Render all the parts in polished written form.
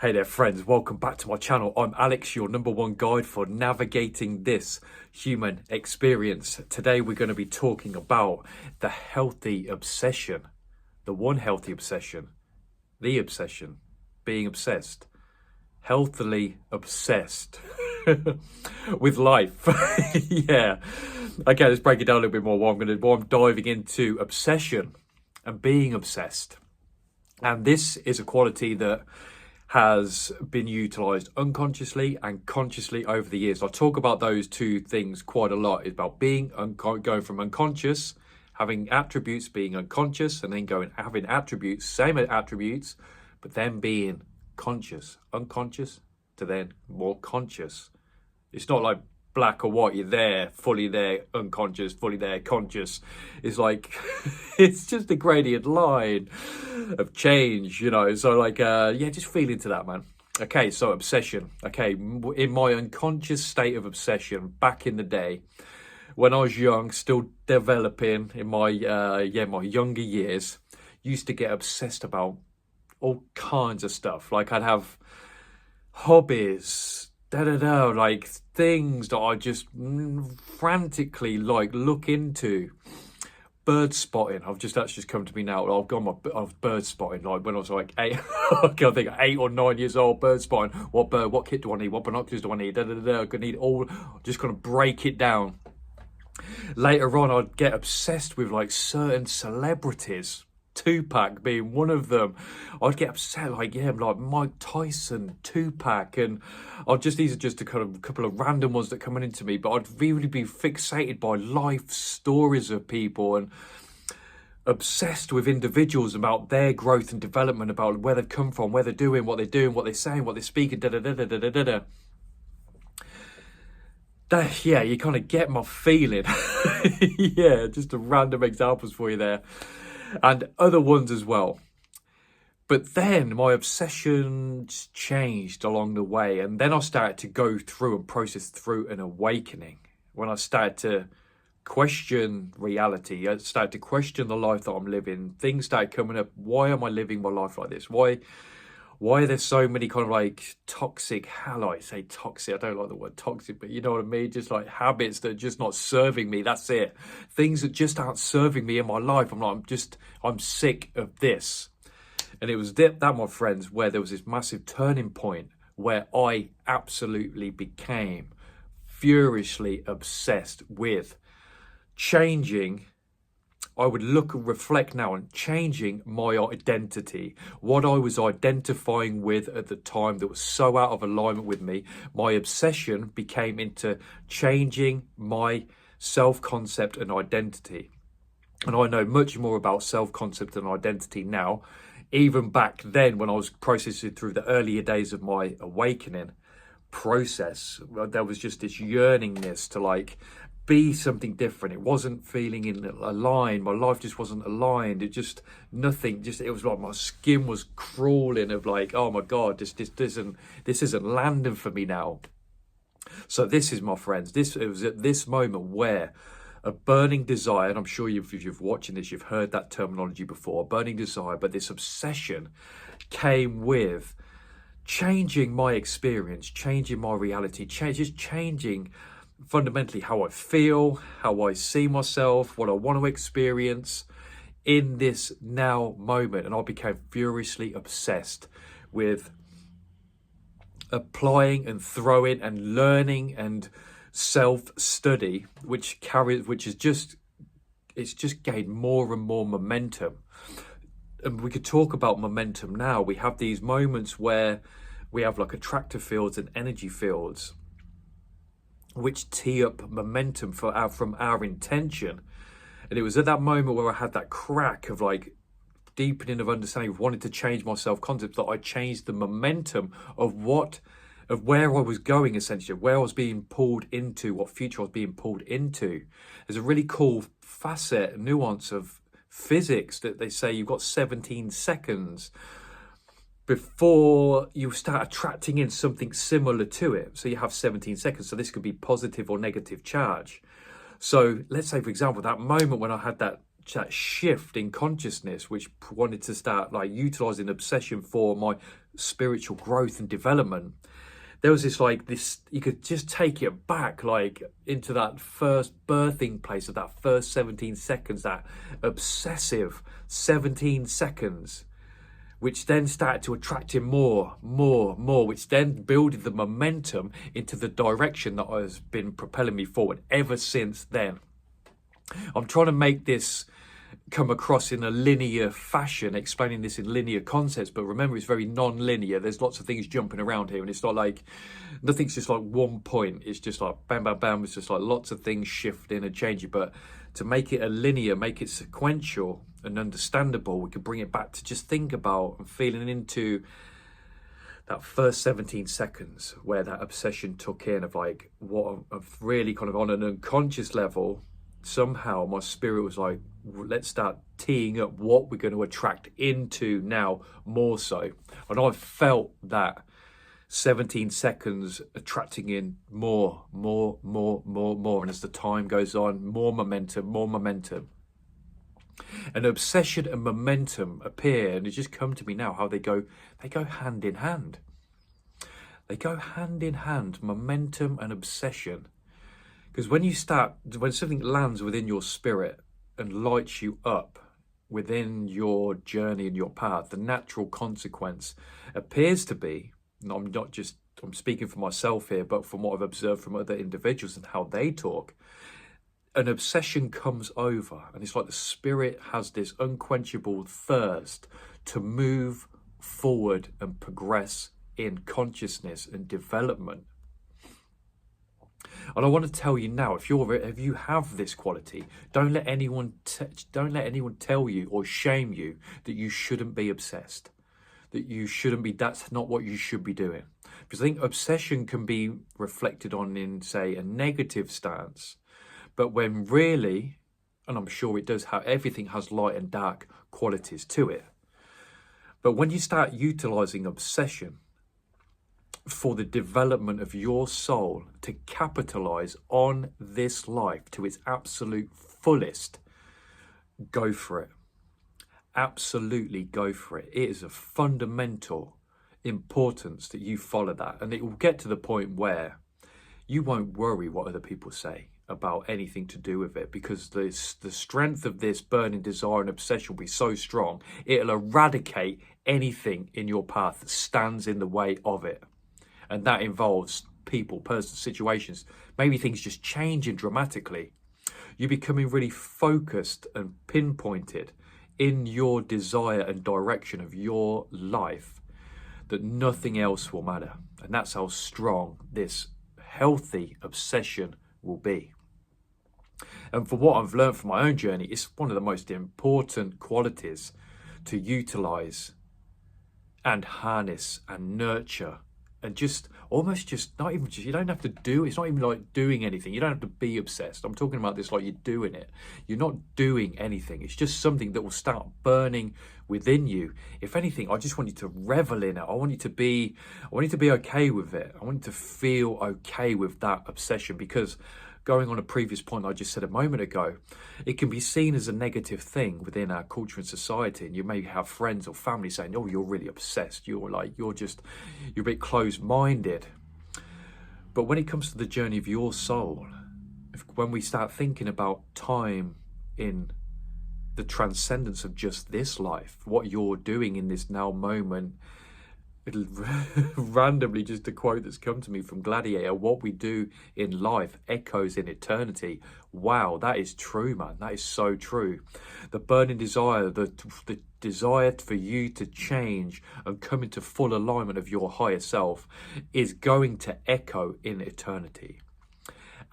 Hey there friends, welcome back to my channel. I'm Alex, your #1 guide for navigating this human experience. Today we're going to be talking about the healthy obsession, the one healthy obsession, the obsession, being obsessed, healthily obsessed with life. Yeah. Okay, let's break it down a little bit more. I'm diving into obsession and being obsessed. And this is a quality that has been utilized unconsciously and consciously over the years. I talk about those two things quite a lot. It's about being going from unconscious, having attributes, being unconscious, and then having attributes, same attributes, but then being conscious, unconscious to then more conscious. It's not like black or white. You're there, fully there, unconscious, fully there, conscious. It's like it's just a gradient line of change, you know. So like yeah, just feel into that, man. Okay, so obsession. Okay, in my unconscious state of obsession back in the day when I was young, still developing in my my younger years, used to get obsessed about all kinds of stuff. Like I'd have hobbies, like things that I just frantically like look into. Bird spotting. That's just come to me now. I was bird spotting like when I was like eight. I think 8 or 9 years old. Bird spotting. What bird? What kit do I need? What binoculars do I need? I could need all. Just gonna break it down. Later on, I'd get obsessed with like certain celebrities. Tupac being one of them. I'd get upset like Mike Tyson, Tupac, and these are just a couple of random ones that come into me, but I'd really be fixated by life stories of people and obsessed with individuals about their growth and development, about where they've come from, where they're doing, what they're saying, what they're speaking, yeah, you kind of get my feeling. Yeah, just a random examples for you there. And other ones as well. But then my obsessions changed along the way. And then I started to go through and process through an awakening. When I started to question reality, I started to question the life that I'm living. Things started coming up. Why am I living my life like this? Why are there so many kind of like toxic, I say toxic, I don't like the word toxic, but you know what I mean? Just like habits that are just not serving me. That's it. Things that just aren't serving me in my life. I'm sick of this. And it was that, my friends, where there was this massive turning point where I absolutely became furiously obsessed with changing. I would look and reflect now on changing my identity, what I was identifying with at the time that was so out of alignment with me. My obsession became into changing my self-concept and identity. And I know much more about self-concept and identity now. Even back then when I was processing through the earlier days of my awakening process, there was just this yearningness to like be something different. It wasn't feeling aligned. My life just wasn't aligned. It was like my skin was crawling of like, oh my God, this isn't landing for me now. So this is, my friends, it was at this moment where a burning desire, and I'm sure if you're watching this, you've heard that terminology before, a burning desire, but this obsession came with changing my experience, changing my reality, just changing fundamentally how I feel, how I see myself, what I want to experience in this now moment. And I became furiously obsessed with applying and throwing and learning and self-study, which has just gained more and more momentum. And we could talk about momentum now. We have these moments where we have like attractive fields and energy fields which tee up momentum from our intention. And it was at that moment where I had that crack of like deepening of understanding, of wanting to change my self-concept, that I changed the momentum of where I was going, essentially, where I was being pulled into, what future I was being pulled into. There's a really cool facet, nuance of physics that they say you've got 17 seconds before you start attracting in something similar to it. So you have 17 seconds. So this could be positive or negative charge. So let's say, for example, that moment when I had that that shift in consciousness, which wanted to start like utilizing obsession for my spiritual growth and development. There was this, you could just take it back like into that first birthing place of that first 17 seconds, that obsessive 17 seconds, which then started to attract him more, which then builded the momentum into the direction that has been propelling me forward ever since then. I'm trying to make this come across in a linear fashion, explaining this in linear concepts, but remember, it's very non-linear. There's lots of things jumping around here, and it's not like nothing's just like one point. It's just like bam, bam, bam. It's just like lots of things shifting and changing. But to make it a linear, make it sequential and understandable, we could bring it back to just think about and feeling into that first 17 seconds where that obsession took in of like what of really kind of on an unconscious level. Somehow my spirit was like, let's start teeing up what we're going to attract into now more so. And I felt that 17 seconds attracting in more. And as the time goes on, more momentum. And obsession and momentum appear, and it's just come to me now how they go hand in hand. They go hand in hand, momentum and obsession. Because when something lands within your spirit and lights you up within your journey and your path, the natural consequence appears to be, and I'm speaking for myself here, but from what I've observed from other individuals and how they talk, an obsession comes over, and it's like the spirit has this unquenchable thirst to move forward and progress in consciousness and development. And I want to tell you now, if you have this quality, don't let anyone tell you or shame you that you shouldn't be obsessed, that you shouldn't be. That's not what you should be doing. Because I think obsession can be reflected on in, say, a negative stance, but when really, and I'm sure it does, everything has light and dark qualities to it. But when you start utilizing obsession for the development of your soul to capitalize on this life to its absolute fullest, go for it. Absolutely go for it. It is of fundamental importance that you follow that. And it will get to the point where you won't worry what other people say about anything to do with it, because the strength of this burning desire and obsession will be so strong, it'll eradicate anything in your path that stands in the way of it. And that involves people, persons, situations, maybe things just changing dramatically. You're becoming really focused and pinpointed in your desire and direction of your life, that nothing else will matter. And that's how strong this healthy obsession will be. And for what I've learned from my own journey, it's one of the most important qualities to utilize and harness and nurture. And just almost just not even just, you don't have to do, it's not even like doing anything. You don't have to be obsessed. I'm talking about this like you're doing it. You're not doing anything. It's just something that will start burning within you. If anything, I just want you to revel in it. I want you to be okay with it. I want you to feel okay with that obsession, because going on a previous point I just said a moment ago, it can be seen as a negative thing within our culture and society. And you may have friends or family saying, oh, you're really obsessed. You're a bit closed-minded. But when it comes to the journey of your soul, when we start thinking about time in the transcendence of just this life, what you're doing in this now moment, randomly, just a quote that's come to me from Gladiator, what we do in life echoes in eternity. Wow, that is true, man. That is so true. The burning desire, the desire for you to change and come into full alignment of your higher self is going to echo in eternity.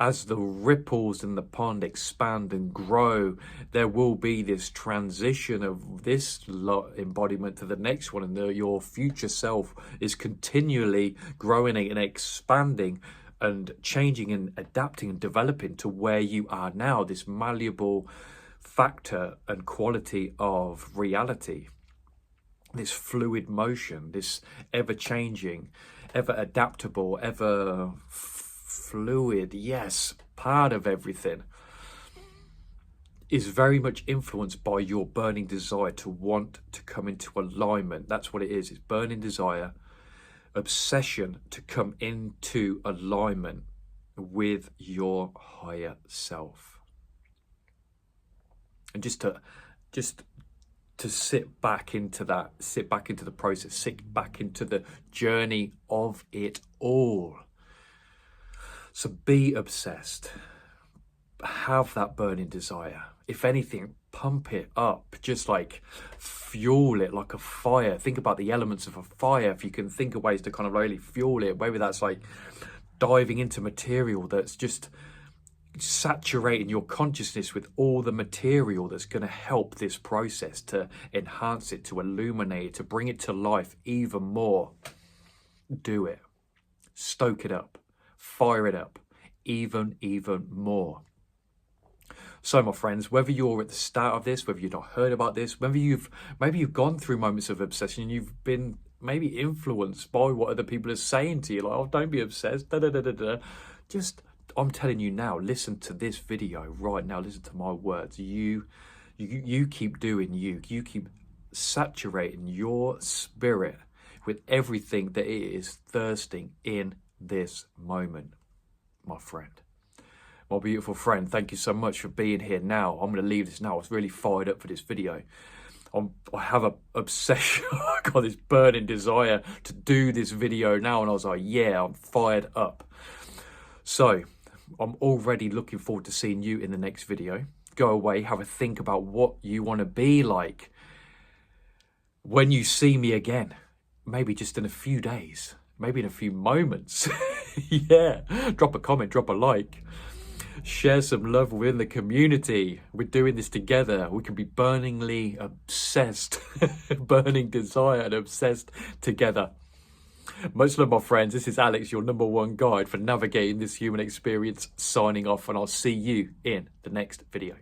As the ripples in the pond expand and grow, there will be this transition of this embodiment to the next one, and your future self is continually growing and expanding and changing and adapting and developing to where you are now, this malleable factor and quality of reality, this fluid motion, this ever-changing, ever-adaptable, ever fluid, yes, part of everything. is very much influenced by your burning desire to want to come into alignment. That's what it is. It's burning desire, obsession to come into alignment with your higher self. And just to sit back into that, sit back into the process, sit back into the journey of it all. So be obsessed. Have that burning desire. If anything, pump it up. Just like fuel it like a fire. Think about the elements of a fire. If you can think of ways to kind of really fuel it, maybe that's like diving into material that's just saturating your consciousness with all the material that's going to help this process, to enhance it, to illuminate it, to bring it to life even more. Do it. Stoke it up. Fire it up even more. So my friends, whether you're at the start of this, whether you've not heard about this, whether maybe you've gone through moments of obsession, you've been maybe influenced by what other people are saying to you, like, oh, don't be obsessed, just, I'm telling you now, listen to this video right now, listen to my words. You keep doing you keep saturating your spirit with everything that it is thirsting in this moment, my friend. My beautiful friend, thank you so much for being here now. I'm going to leave this now. I was really fired up for this video. I have an obsession. I got this burning desire to do this video now. And I was like, yeah, I'm fired up. So I'm already looking forward to seeing you in the next video. Go away, have a think about what you want to be like when you see me again. Maybe just in a few days. Maybe in a few moments. Yeah. Drop a comment, drop a like. Share some love within the community. We're doing this together. We can be burningly obsessed, burning desire and obsessed together. Much love, my friends. This is Alex, your #1 guide for navigating this human experience, signing off, and I'll see you in the next video.